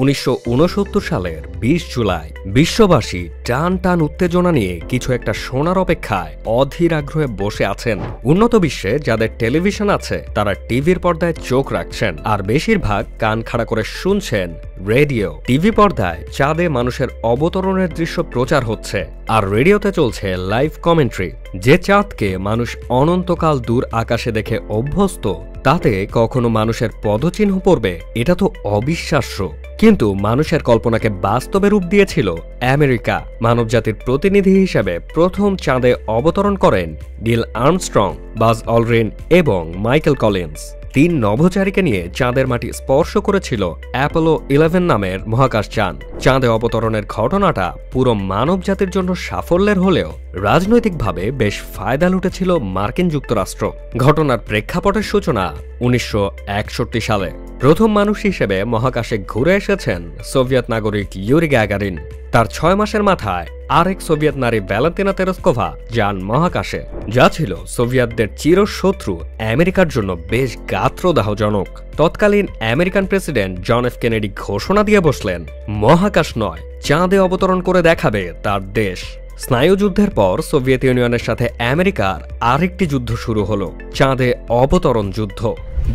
1969 সালের 20 জুলাই বিশ্ববাসী টান টান উত্তেজনা নিয়ে কিছু একটা শোনার অপেক্ষায় অধীর আগ্রহে বসে আছেন। উন্নত বিশ্বে যাদের টেলিভিশন আছে তারা টিভির পর্দায় চোখ রাখছেন, আর বেশিরভাগ কান খাড়া করে শুনছেন রেডিও। টিভি পর্দায় চাঁদে মানুষের অবতরণের দৃশ্য প্রচার হচ্ছে, আর রেডিওতে চলছে লাইভ কমেন্ট্রি। যে চাঁদকে মানুষ অনন্তকাল দূর আকাশে দেখে অভ্যস্ত, তাতে কখনো মানুষের পদচিহ্ন পড়বে এটা তো অবিশ্বাস্য। কিন্তু মানুষের কল্পনাকে বাস্তবে রূপ দিয়েছিল আমেরিকা। মানবজাতির প্রতিনিধি হিসেবে প্রথম চাঁদে অবতরণ করেন নীল আর্মস্ট্রং, বাজ অলড্রিন এবং মাইকেল কলিন্স। 3 নভোচারীকে নিয়ে চাঁদের মাটি স্পর্শ করেছিল অ্যাপোলো 11 নামের মহাকাশযান। চাঁদে অবতরণের ঘটনাটা পুরো মানবজাতির জন্য সাফল্যের হলেও রাজনৈতিকভাবে বেশ ফায়দা লুটেছিল মার্কিন যুক্তরাষ্ট্র। ঘটনার প্রেক্ষাপটের সূচনা 1961 সালে। প্রথম মানুষ হিসেবে মহাকাশে ঘুরে এসেছেন সোভিয়েত নাগরিক ইউরি গ্যাগারিন। তার 6 মাসের মাথায় আরেক সোভিয়েত নারী ভ্যালেন্টিনা তেরেস্কোভা যান মহাকাশে, যা ছিল সোভিয়েতদের চিরশত্রু আমেরিকার জন্য বেশ গাত্রদাহজনক। তৎকালীন American president John F Kennedy ঘোষণা দিয়ে বসলেন, মহাকাশ নয়, চাঁদে অবতরণ করে দেখাবে তার দেশ। স্নায়ুযুদ্ধের পর সোভিয়েত ইউনিয়নের সাথে আমেরিকার আরেকটি যুদ্ধ শুরু হলো, চাঁদে অবতরণ যুদ্ধ।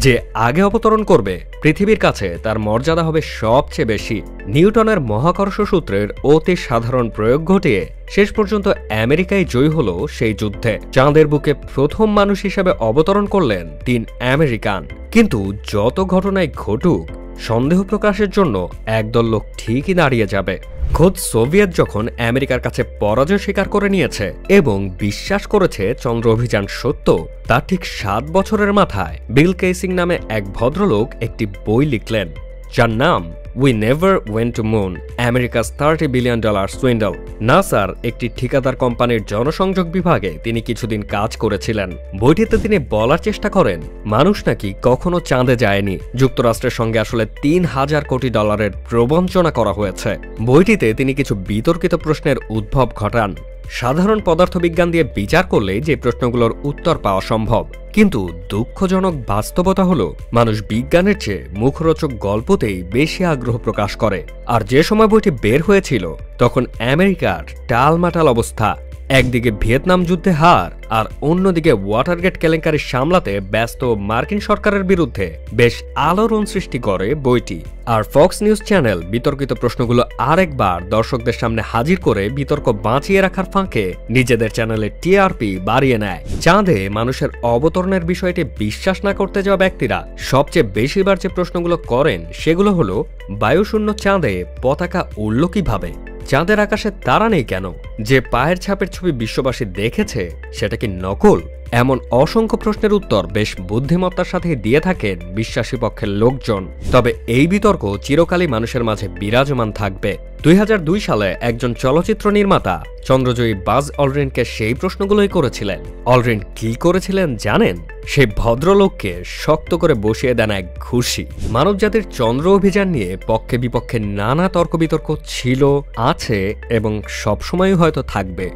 যে আগে অবতরণ করবে পৃথিবীর কাছে তার মর্যাদা হবে সবচেয়ে বেশি। নিউটনের মহাকর্ষ সূত্রের অতি সাধারণ প্রয়োগ ঘটিয়ে শেষ পর্যন্ত আমেরিকায় জয়ী হলো সেই যুদ্ধে। চাঁদের বুকে প্রথম মানুষ হিসেবে অবতরণ করলেন 3 আমেরিকান। কিন্তু যত ঘটনায় ঘটুক, সন্দেহ প্রকাশের জন্য একদল লোক ঠিকই দাঁড়িয়ে যাবে। খোদ সোভিয়েত যখন আমেরিকার কাছে পরাজয় স্বীকার করে নিয়েছে এবং বিশ্বাস করেছে চন্দ্র অভিযান সত্য, তার ঠিক 7 বছরের মাথায় বিল কেসিং নামে এক ভদ্রলোক একটি বই লিখলেন, যার নাম we never went to moon, America's $30 billion swindle. নাসার একটি ঠিকাদার কোম্পানির জনসংযোগ বিভাগে তিনি কিছুদিন কাজ করেছিলেন। বইটিতে তিনি বলার চেষ্টা করেন, মানুষ নাকি কখনো চাঁদে যায়নি। যুক্তরাষ্ট্রের সঙ্গে আসলে $3000 কোটি প্রবঞ্চনা করা হয়েছে। বইটিতে তিনি কিছু বিতর্কিত প্রশ্নের উদ্ভব ঘটান। সাধারণ পদার্থবিজ্ঞান দিয়ে বিচার করলে যে প্রশ্নগুলোর উত্তর পাওয়া সম্ভব, কিন্তু দুঃখজনক বাস্তবতা হলো মানুষ বিজ্ঞানের চেয়ে মুখরোচক গল্পতেই বেশি আগ্রহ প্রকাশ করে। আর যে সময় বইটি বের হয়েছিল তখন আমেরিকার টালমাটাল অবস্থা। একদিকে ভিয়েতনাম যুদ্ধে হার, আর অন্যদিকে ওয়াটারগেট কেলেঙ্কারি সামলাতে ব্যস্ত মার্কিন সরকারের বিরুদ্ধে বেশ আলোড়ন সৃষ্টি করে বইটি। আর ফক্স নিউজ চ্যানেল বিতর্কিত প্রশ্নগুলো আরেকবার দর্শকদের সামনে হাজির করে বিতর্ক বাঁচিয়ে রাখার ফাঁকে নিজেদের চ্যানেলে টিআরপি বাড়িয়ে নেয়। চাঁদে মানুষের অবতরণের বিষয়টি বিশ্বাস না করতে যাওয়া ব্যক্তিরা সবচেয়ে বেশিবার যে প্রশ্নগুলো করেন সেগুলো হলো, বায়ুশূন্য চাঁদে পতাকা উড়ল কিভাবে? চাঁদের আকাশে তারা নেই কেন? যে পায়ের ছাপের ছবি বিশ্ববাসী দেখেছে সেটা কি নকল? এমন অসংখ্য প্রশ্নের উত্তর বেশ বুদ্ধিমত্তার সাথে দিয়ে থাকেন বিশ্বাসী পক্ষের লোকজন। তবে এই বিতর্ক চিরকালই মানুষের মাঝে বিরাজমান থাকবে। 2002 সালে একজন চলচ্চিত্র নির্মাতা চন্দ্রজয়ী বাজ অলড্রিনকে সেই প্রশ্নগুলোই করেছিলেন। অলড্রিন কি করেছিলেন জানেন? সেই ভদ্রলোককে শক্ত করে বসিয়ে দেন এক ঘুষি। মানবজাতির চন্দ্র অভিযান নিয়ে পক্ষে বিপক্ষে নানা তর্ক বিতর্ক ছিল, আছে এবং সবসময়ই হয়তো থাকবে।